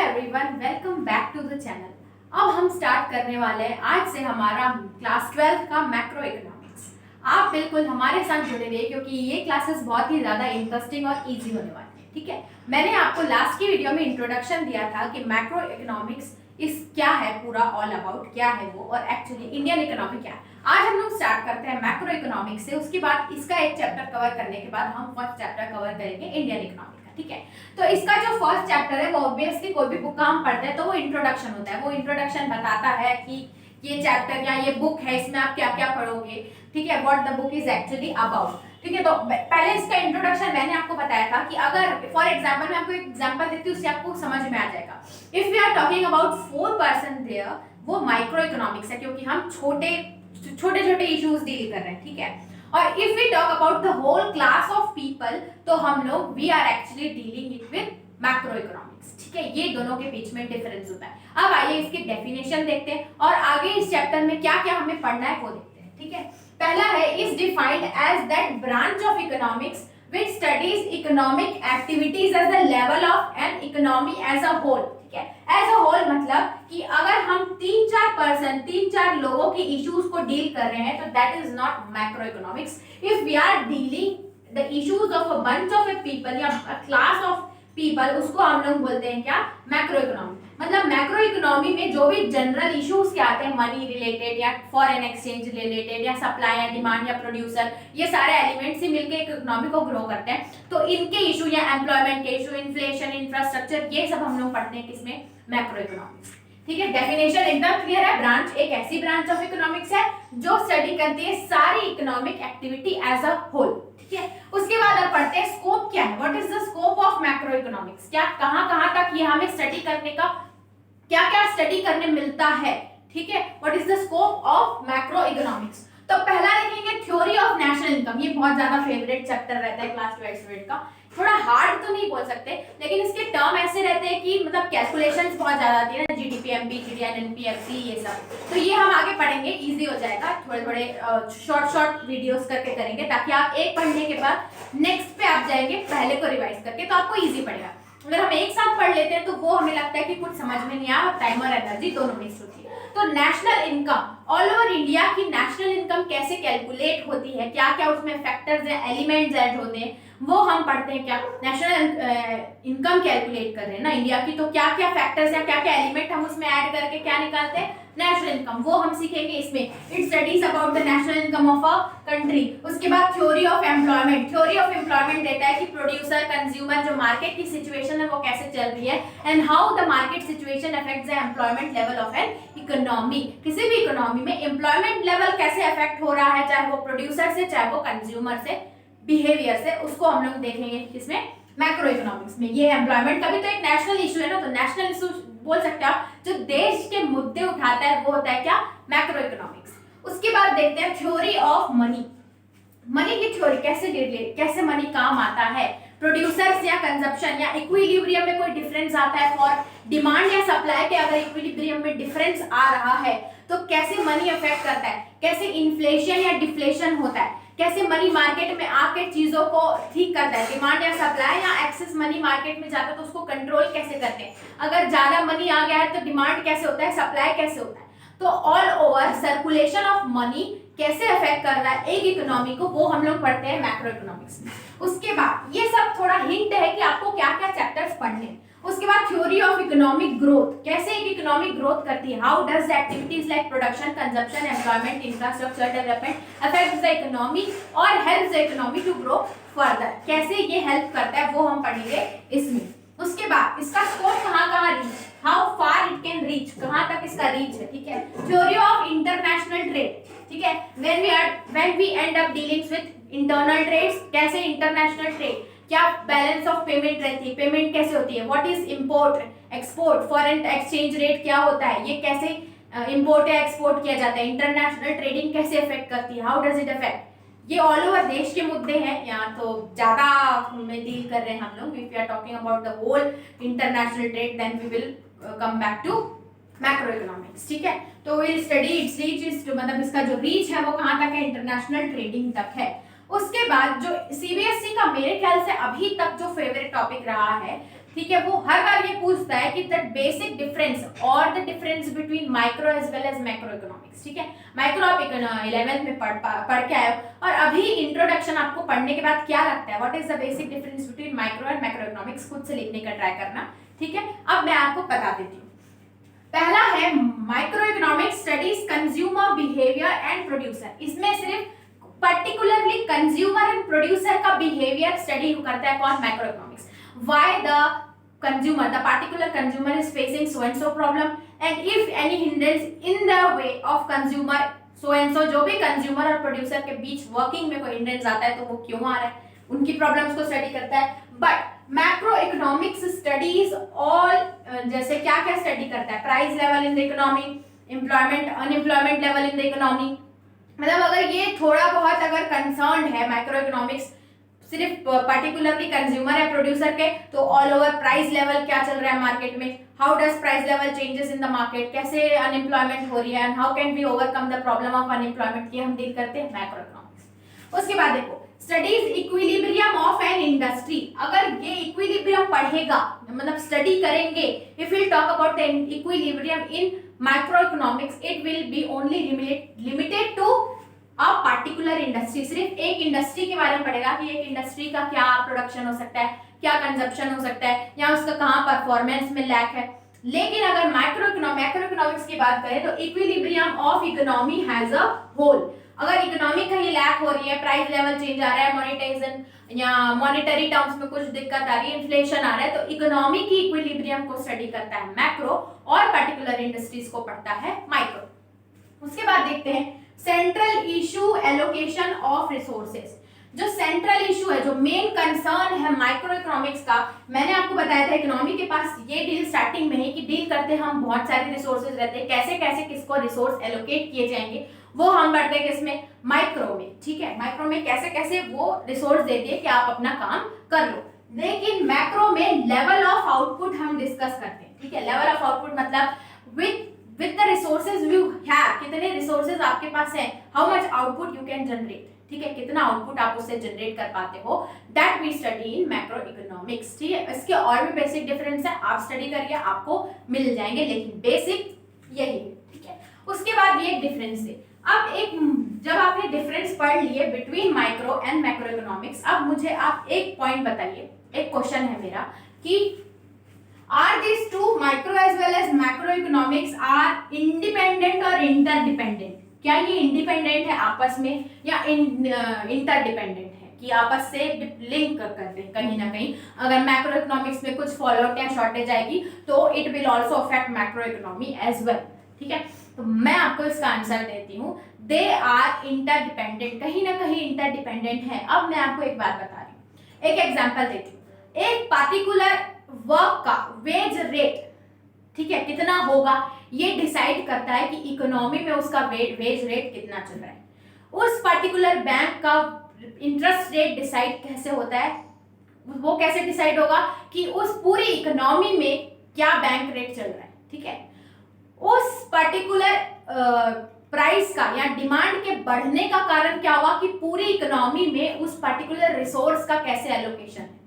Everyone, welcome back to the channel. अब हम start करने वाले हैं आज से हमारा क्लास 12 का मैक्रो इकोनॉमिक्स। आप बिल्कुल हमारे साथ जुड़े रहिए क्योंकि ये क्लासेस बहुत ही ज़्यादा इंटरेस्टिंग और इजी होने वाली है। ठीक है, मैंने आपको लास्ट की वीडियो में इंट्रोडक्शन दिया था कि मैक्रो इकोनॉमिक्स इस क्या है, पूरा ऑल अबाउट क्या है वो, और एक्चुअली इंडियन इकोनॉमी क्या है। आज हम लोग स्टार्ट करते हैं मैक्रो इकोनॉमिक्स से। उसके बाद इसका एक चैप्टर कवर करने के बाद हम फर्स्ट चैप्टर कवर करेंगे इंडियन इकोनॉमी का। ठीक है, तो इसका जो फर्स्ट चैप्टर है वो ऑब्वियसली कोई भी बुक का हम पढ़ते हैं तो वो इंट्रोडक्शन होता है। वो इंट्रोडक्शन बताता है कि ये चैप्टर या ये बुक है, इसमें आप क्या क्या पढ़ोगे। ठीक है, what the book is actually about. ठीक है, तो पहले इसका इंट्रोडक्शन मैंने आपको बताया था कि अगर फॉर एग्जांपल मैं आपको एक एग्जांपल देती हूँ, उससे आपको समझ में आ जाएगा। If we are talking about 4% there, वो माइक्रो इकोनॉमिक्स है क्योंकि हम छोटे छोटे इश्यूज डील कर रहे हैं। ठीक है, और if we talk about the whole class of people, तो हम लोग we are actually dealing it with macro economics. ठीक है, ये दोनों के बीच में डिफरेंस होता है। अब आइए इसकी डेफिनेशन देखते हैं और आगे इस चैप्टर में क्या क्या हमें पढ़ना है वो देखते हैं। ठीक है, पहला है is defined as that branch of economics which studies economic activities at the level of an economy as a whole। ठीक है, as a whole मतलब कि अगर हम 3-4 लोगों के इश्यूज को डील कर रहे हैं तो that is not macroeconomics। if we are dealing the issues of a bunch of a people या a class of people, उसको हम लोग बोलते हैं क्या, मैक्रो इकोनॉमी। मतलब मैक्रो इकोनॉमी में जो भी जनरल इश्यूज क्या आते हैं, मनी रिलेटेड या फॉरेन एक्सचेंज रिलेटेड या सप्लाई या डिमांड या प्रोड्यूसर, ये सारे एलिमेंट्स ही मिलकर एक इकोनॉमी को ग्रो करते हैं। तो इनके इशू या एम्प्लॉयमेंट के इशू, इन्फ्लेशन, इंफ्रास्ट्रक्चर, ये सब हम लोग पढ़ते हैं किसमें, मैक्रो इकोनॉमिक्स। ठीक है, डेफिनेशन एकदम क्लियर है। ब्रांच एक ऐसी ब्रांच ऑफ इकोनॉमिक्स है जो स्टडी करती है सारी economic activity as a whole. ठीक है, उसके बाद आप पढ़ते हैं स्कोप क्या है, what is the scope of macro economics. क्या कहां तक ये हमें स्टडी करने का, क्या क्या स्टडी करने मिलता है। ठीक है, what is the scope of macro economics. तो पहला देखेंगे थ्योरी ऑफ नेशनल इनकम। ये बहुत ज्यादा फेवरेट चैप्टर रहता है क्लास 12 स्टूडेंट का। थोड़ा हार्ड तो नहीं बोल सकते, लेकिन इसके टर्म ऐसे रहते हैं कि मतलब कैलकुलेशंस बहुत ज्यादा आती है ना, जीडीपी, एमपी, जीडीएन, एनपीएफसी, ये सब। तो ये हम आगे पढ़ेंगे, इजी हो जाएगा। थोड़े शॉर्ट वीडियोस करके करेंगे ताकि आप एक पढ़ने के बाद नेक्स्ट पे आप जाएंगे पहले को रिवाइज करके, तो आपको इजी पड़ेगा। अगर हम एक साथ पढ़ लेते हैं तो वो हमें लगता है कि कुछ समझ में नहीं आया, टाइम और एनर्जी दोनों वेस्ट होती है। तो national income, all over India की नेशनल इनकम कैसे कैलकुलेट होती है, क्या क्या उसमें फैक्टर्स हैं, एलिमेंट्स ऐड होते हैं, वो हम पढ़ते हैं। क्या नेशनल इनकम कैलकुलेट कर रहे हैं ना इंडिया की, तो क्या क्या फैक्टर्स हैं, क्या क्या एलिमेंट हम उसमें ऐड करके क्या निकालते हैं, नेशनल इनकम, वो हम सीखेंगे इसमें। It studies about the national income of a country. उसके बाद theory of employment. Theory of employment देता है कि प्रोड्यूसर, कंज्यूमर, जो मार्केट की सिचुएशन है वो कैसे चल रही है, and how the market situation affects the employment level of an economy. किसी भी इकोनॉमी में एम्प्लॉयमेंट लेवल कैसे अफेक्ट हो रहा है, चाहे वो प्रोड्यूसर से चाहे वो कंज्यूमर से, बिहेवियर से, उसको हम लोग देखेंगे किसमें, मैक्रो इकोनॉमिक्स में। ये एम्प्लॉयमेंट का भी तो एक नेशनल इशू है ना, तो नेशनल इशू बोल सकते हैं आप, जो देश के मुद्दे उठाता है वो होता है क्या, मैक्रो इकोनॉमिक्स। उसके बाद देखते हैं थ्योरी ऑफ मनी। मनी की थ्योरी कैसे मनी काम आता है, प्रोड्यूसर्स या कंजप्शन या इक्विलिब्रियम में कोई डिफरेंस आता है, फॉर डिमांड या सप्लाई के अगर इक्विलिब्रियम में डिफरेंस आ रहा है तो कैसे मनी अफेक्ट करता है, कैसे इन्फ्लेशन या डिफ्लेशन होता है, कैसे मनी मार्केट में आके चीजों को ठीक करता है, डिमांड या सप्लाई या एक्सेस मनी मार्केट में जाता है तो उसको कंट्रोल कैसे करते हैं, अगर ज्यादा मनी आ गया है तो डिमांड कैसे होता है, सप्लाई कैसे होता है। तो all over circulation of money कैसे अफेक्ट कर रहा है एक इकोनॉमी को, वो हम लोग पढ़ते हैं मैक्रो इकोनॉमिक्स में। उसके बाद ये सब थोड़ा हिंट है कि आपको क्या क्या चैप्टर्स पढ़ने हैं। उसके बाद थ्योरी ऑफ इकोनॉमिक ग्रोथ, कैसे एक इकोनॉमिक ग्रोथ करती है, how does the activities like production, consumption, employment, infrastructure development affects the economy और helps the economy to grow further, कैसे ये हेल्प करता है वो हम पढ़ेंगे इसमें। उसके बाद इसका स्कोप कहाँ reach, how far it can reach, कहाँ तक इसका रीच है। ठीक है, थ्योरी ऑफ इंटरनेशनल ट्रेड। ठीक है, when we end up dealing with internal trades, कैसे इंटरनेशनल ट्रेड, क्या बैलेंस ऑफ पेमेंट रहती है, पेमेंट कैसे होती है, what is import export, foreign exchange rate क्या होता है, ये कैसे इंपोर्ट या एक्सपोर्ट किया जाता है, इंटरनेशनल ट्रेडिंग कैसे अफेक्ट करती है, हाउ डज इट अफेक्ट। ये ऑल ओवर देश के मुद्दे हैं, यहाँ तो ज्यादा में डील कर रहे हैं हम लोग। If you are talking about the whole international trade then we will come back to macro economics. ठीक है, तो विल स्टडी इट्स रीच, मतलब इसका जो रीच है वो कहाँ तक है, इंटरनेशनल ट्रेडिंग तक है। उसके बाद जो सीबीएसई का मेरे ख्याल से अभी तक जो फेवरेट टॉपिक रहा है, ठीक है, वो हर बार ये पूछता है है कि द बेसिक डिफरेंस और the difference between micro as well as macro economics. ठीक है, माइक्रो आप 11th में पढ़ के आए हो और अभी इंट्रोडक्शन आपको पढ़ने के बाद क्या लगता है, what is the basic difference between micro and macro economics, खुद से लिखने का ट्राई करना। ठीक है, अब मैं आपको बता देती हूँ। पहला है micro economics studies consumer behaviour and producer. इसमें सिर्फ पर्टिकुलरली कंज्यूमर एंड प्रोड्यूसर का बिहेवियर स्टडी करता है कौन, micro economics. Why the consumer, the particular consumer is facing so and so problem and if any hindrance in the way of consumer so and so, जो भी consumer और producer के बीच working में कोई hindrance आता है तो वो क्यों आ रहा है, उनकी problems को study करता है। But macro economics studies all जैसे क्या क्या study करता है, price level in the economy, employment unemployment level in the economy। मतलब अगर ये थोड़ा बहुत अगर concerned है माइक्रो इकोनॉमिक्स सिर्फ पर्टिकुलरली कंज्यूमर या प्रोड्यूसर के, तो ऑल ओवर प्राइस लेवल क्या चल रहा है मार्केट में, how does price level changes in the market, कैसे अनएम्प्लॉयमेंट हो रही है and how can we overcome the problem of unemployment, ये हम डील करते हैं मैक्रो इकोनॉमिक्स। उसके बाद देखो studies equilibrium of an industry. अगर ये इक्विलिब्रियम पढ़ेगा मतलब स्टडी करेंगे, if will talk about the equilibrium in micro economics, it will be only limited to a particular industry. सिर्फ एक इंडस्ट्री के बारे में पढ़ेगा कि एक इंडस्ट्री का क्या प्रोडक्शन हो सकता है, क्या कंजप्शन हो सकता है, या उसका कहाँ परफॉर्मेंस में लैक है। लेकिन अगर मैक्रो इकोनॉमिक्स की बात करें तो equilibrium of economy has a whole. अगर इकोनॉमी कहीं लैक हो रही है, प्राइस लेवल चेंज आ रहा है, मोनेटाइजेशन या मॉनेटरी टर्म्स में कुछ दिक्कत आ रही है, इन्फ्लेशन आ रहा है, तो इकोनॉमी की इक्विलिब्रियम को स्टडी करता है मैक्रो और पर्टिकुलर इंडस्ट्रीज को पढ़ता है माइक्रो। उसके बाद देखते हैं central issue allocation of resources. जो सेंट्रल इशू है, जो मेन कंसर्न है माइक्रो इकोनॉमिक्स का, मैंने आपको बताया था इकोनॉमी के पास ये डील स्टार्टिंग में ही कि डील करते हम बहुत सारे रिसोर्सेज रहते हैं, कैसे कैसे किसको रिसोर्स एलोकेट किए जाएंगे वो हम पढ़ते हैं किसमें, माइक्रो में। ठीक है, माइक्रो में कैसे कैसे वो रिसोर्स देती है कि आप अपना काम कर लो। लेकिन मैक्रो में लेवल ऑफ आउटपुट हम डिस्कस करते हैं। ठीक है, लेवल ऑफ आउटपुट मतलब with the resources you have, कितने रिसोर्सेज आपके पास हैं, how much output you can generate. ठीक है, कितना आउटपुट आप उससे जनरेट कर पाते हो, that we study in macro economics. ठीक है, इसके और भी बेसिक डिफरेंस है, आप स्टडी करिए आपको मिल जाएंगे, लेकिन बेसिक यही है। ठीक है, उसके बाद ये डिफरेंस है। अब एक जब आपने डिफरेंस पढ़ लिए between micro and macro economics, अब मुझे आप एक पॉइंट बताइए, एक क्वेश्चन है मेरा कि are these two micro as well as macro economics are independent or interdependent? क्या ये इंडिपेंडेंट है आपस में या इंटरडिपेंडेंट है कि आपस से लिंक करते हैं कहीं ना कहीं। अगर मैक्रो इकोनॉमिक्स में कुछ फॉलोअप या शॉर्टेज आएगी तो it will also affect macro economy as well. ठीक है, तो मैं आपको इसका आंसर देती हूँ, दे आर इंटरडिपेंडेंट, कहीं ना कहीं इंटरडिपेंडेंट है। अब मैं आपको एक बात बता रही हूँ, एक एग्जाम्पल देती हूँ। एक पार्टिकुलर वर्क का वेज रेट, ठीक है, कितना होगा ये डिसाइड करता है कि इकोनॉमी में उसका वेज रेट कितना चल रहा है। उस पर्टिकुलर बैंक का इंटरेस्ट रेट डिसाइड कैसे होता है, वो कैसे डिसाइड होगा कि उस पूरी इकोनॉमी में क्या बैंक रेट चल रहा है। ठीक है, उस पर्टिकुलर प्राइस का या डिमांड के बढ़ने का कारण क्या हुआ कि पूरी इकोनॉमी में उस पर्टिकुलर रिसोर्स का कैसे एलोकेशन है।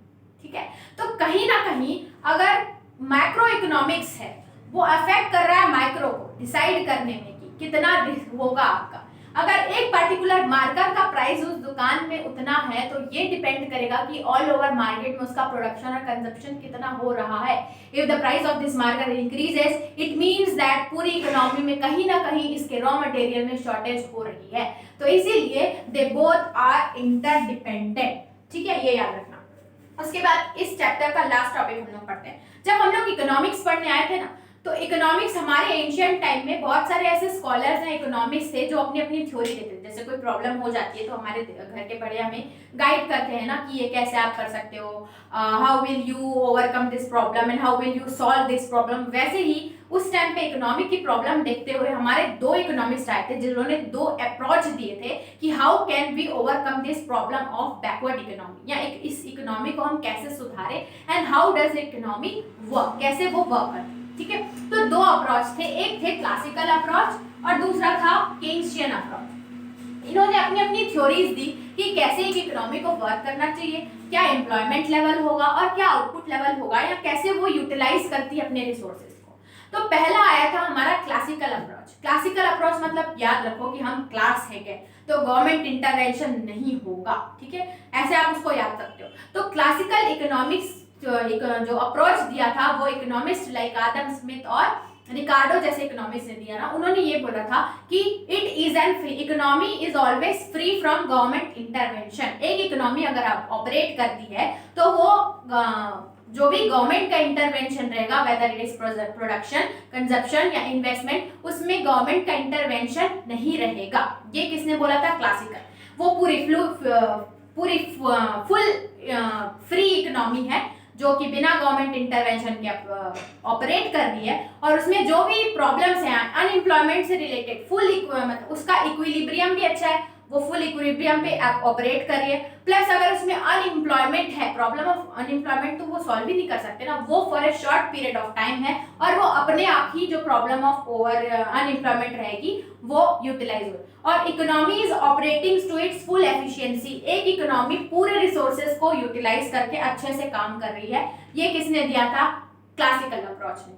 ठीक है, तो कहीं ना कहीं अगर मैक्रो इकोनॉमिक्स है वो अफेक्ट कर रहा है माइक्रो को डिसाइड करने में कि कितना होगा आपका। अगर एक पर्टिकुलर मार्कर का प्राइस उस दुकान में उतना है तो ये डिपेंड करेगा कि ऑल ओवर मार्केट में उसका प्रोडक्शन और कंजप्शन कितना हो रहा है। If the price of this marker increases it means that पूरी इकोनॉमी में कहीं ना कहीं इसके रॉ मटेरियल में शॉर्टेज हो रही है। तो इसीलिए दे बोथ आर इंटरडिपेंडेंट। ठीक है, ये याद रखना। उसके बाद इस चैप्टर का लास्ट टॉपिक हम लोग पढ़ते हैं। जब हम लोग इकोनॉमिक्स पढ़ने आए थे ना, तो इकोनॉमिक्स हमारे एंशिएंट टाइम में बहुत सारे ऐसे स्कॉलर्स हैं इकोनॉमिक्स से जो अपनी अपनी थ्योरी देते थे। जैसे कोई प्रॉब्लम हो जाती है तो हमारे घर के बड़े हमें गाइड करते हैं ना कि ये कैसे आप कर सकते हो, how will you overcome this problem and how will you solve this problem. वैसे ही उस टाइम पे इकोनॉमिक की प्रॉब्लम देखते हुए हमारे दो इकोनॉमिस्ट आए थे जिन्होंने दो अप्रोच दिए थे कि how can we overcome this problem of backward economy, या इस इकोनॉमी को हम कैसे सुधारें and how does economy work, कैसे वो वर्क करती। ठीक है, तो दो अप्रोच थे, एक थे क्लासिकल अप्रोच और दूसरा था केन्सियन अप्रोच। इन्होंने अपनी अपनी थ्योरीज दी कि कैसे एक इकोनॉमी को वर्क करना चाहिए, क्या एम्प्लॉयमेंट लेवल होगा और क्या आउटपुट लेवल होगा, या कैसे वो यूटिलाइज करती है अपने रिसोर्सेज को। तो पहला आया था हमारा क्लासिकल अप्रोच। क्लासिकल अप्रोच मतलब याद रखो कि हम क्लास है क्या, तो गवर्नमेंट इंटरवेंशन नहीं होगा, ठीक है, ऐसे आप उसको याद सकते हो। तो क्लासिकल इकोनॉमिक्स जो अप्रोच दिया था वो इकोनॉमिस्ट लाइक आदम स्मिथ और रिकार्डो जैसे इकोनॉमिस्ट ने दिया ना, उन्होंने ये बोला था कि it is an free economy is always free from government intervention. एक इकोनॉमी अगर आप ऑपरेट करती है तो वो जो भी गवर्नमेंट का इंटरवेंशन रहेगा, whether it is production, consumption या इन्वेस्टमेंट, उसमें गवर्नमेंट का इंटरवेंशन नहीं रहेगा। ये किसने बोला था? क्लासिकल। वो पूरी फुल फ्री इकोनॉमी है जो कि बिना गवर्नमेंट इंटरवेंशन के ऑपरेट कर रही है, और उसमें जो भी प्रॉब्लम्स हैं अनएम्प्लॉयमेंट से रिलेटेड फुल मतलब उसका इक्विलिब्रियम भी अच्छा है, वो फुल इक्विलिब्रियम पे ऑपरेट कर रही है। प्लस अगर उसमें अनएम्प्लॉयमेंट है, प्रॉब्लम ऑफ अनएम्प्लॉयमेंट, तो वो सॉल्व ही नहीं कर सकते ना, वो for a short period of time है और वो अपने आप ही जो प्रॉब्लम ऑफ ओवर अनएम्प्लॉयमेंट रहेगी वो यूटिलाइज हो। और economy is operating to its full efficiency. एक इकोनॉमी पूरे रिसोर्सेज को यूटिलाइज करके अच्छे से काम कर रही है। ये किसने दिया था? क्लासिकल अप्रोच ने।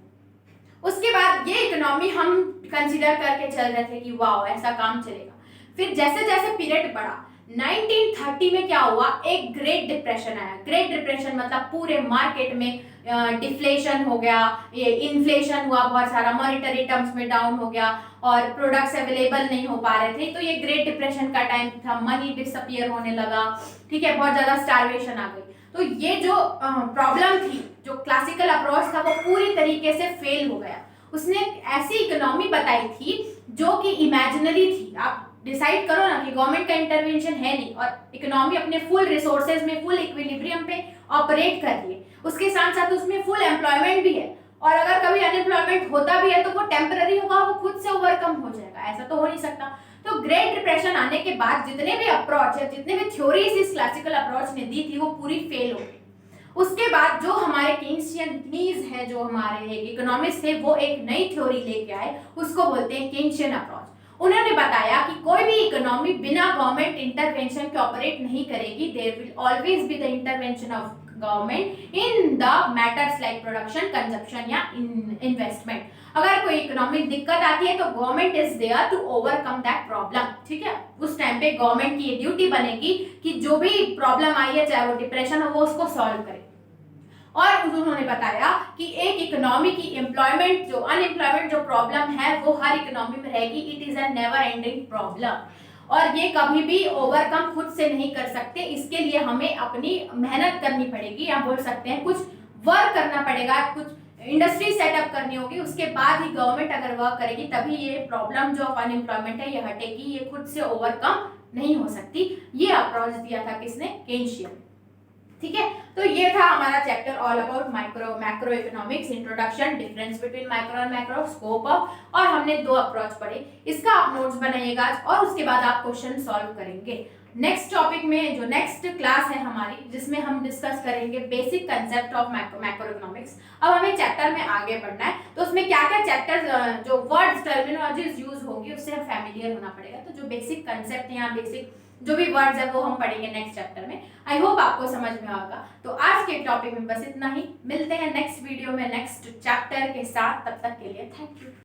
उसके बाद ये इकोनॉमी हम कंसीडर करके चल रहे थे कि वाओ ऐसा काम चलेगा। फिर जैसे जैसे पीरियड बढ़ा, 1930 में क्या हुआ? एक ग्रेट डिप्रेशन आया। ग्रेट डिप्रेशन मतलब पूरे मार्केट में डिफ्लेशन हो गया, ये इन्फ्लेशन हुआ, बहुत सारा मॉनेटरी टर्म्स में डाउन हो गया और प्रोडक्ट्स अवेलेबल नहीं हो पा रहे थे। तो ये ग्रेट डिप्रेशन का टाइम था, मनी डिसअपियर होने लगा, ठीक है, बहुत ज्यादा स्टारवेशन आ गई। तो ये जो प्रॉब्लम थी, जो क्लासिकल अप्रोच था, वो पूरी तरीके से फेल हो गया। उसने ऐसी इकोनॉमी बताई थी जो कि इमेजिनरी थी। आप डिसाइड करो ना कि गवर्नमेंट का इंटरवेंशन है नहीं और इकोनॉमी अपने फुल रिसोर्सेज में फुल इक्विलिब्रियम पे ऑपरेट कर रही है, उसके साथ साथ उसमें फुल एम्प्लॉयमेंट भी है, और अगर कभी अनएम्प्लॉयमेंट होता भी है तो वो टेम्पररी होगा, वो खुद से ओवरकम हो जाएगा, ऐसा तो हो नहीं सकता। तो ग्रेट डिप्रेशन आने के बाद जितने भी अप्रोच है, जितने भी थ्योरीज इस क्लासिकल अप्रोच ने दी थी, वो पूरी फेल हो गई। उसके बाद जो हमारे केन्शियन हैं, जो हमारे इकोनॉमिस्ट थे, वो एक नई थ्योरी लेके आए, उसको बोलते हैं केन्शियन अप्रोच। उन्होंने बताया कि कोई भी इकोनॉमी बिना गवर्नमेंट इंटरवेंशन के ऑपरेट नहीं करेगी। There will always be the intervention of government in the matters like production, consumption या इन्वेस्टमेंट। अगर कोई इकोनॉमिक दिक्कत आती है तो government is there to overcome that problem, ठीक है। उस टाइम पे गवर्नमेंट की ये ड्यूटी बनेगी कि जो भी प्रॉब्लम आई है, चाहे वो डिप्रेशन हो, वो उसको सॉल्व करे। और उन्होंने बताया कि एक इकोनॉमी की एम्प्लॉयमेंट, जो अनएम्प्लॉयमेंट जो प्रॉब्लम है, वो हर इकोनॉमी में रहेगी। It is a never ending problem और ये कभी भी ओवरकम खुद से नहीं कर सकते। इसके लिए हमें अपनी मेहनत करनी पड़ेगी, या बोल सकते हैं कुछ वर्क करना पड़ेगा, कुछ इंडस्ट्री सेटअप करनी होगी। उसके बाद ही गवर्नमेंट अगर वर्क करेगी तभी ये प्रॉब्लम जो अनएम्प्लॉयमेंट है ये हटेगी, ये खुद से ओवरकम नहीं हो सकती। ये अप्रोच दिया था किसने? केन्शियन, ठीक है। तो ये था हमारा chapter all about macro economics, introduction, difference between micro and macro, scope of, और हमने 2 अप्रोच पढ़े। इसका आप नोट्स बनाइएगा और उसके बाद आप क्वेश्चन सॉल्व करेंगे। नेक्स्ट टॉपिक में जो नेक्स्ट क्लास है हमारी, जिसमें हम डिस्कस करेंगे basic concept of macro economics. अब हमें चैप्टर में आगे बढ़ना है, तो उसमें क्या क्या चैप्टर जो वर्ड्स टर्मिनोलॉजीज यूज होंगी उससे हम फैमिलियर होना पड़ेगा। तो जो बेसिक कंसेप्ट है या बेसिक जो भी वर्ड्स है वो हम पढ़ेंगे नेक्स्ट चैप्टर में। आई होप आपको समझ में आएगा। तो आज के टॉपिक में बस इतना ही। मिलते हैं नेक्स्ट वीडियो में नेक्स्ट चैप्टर के साथ। तब तक के लिए थैंक यू।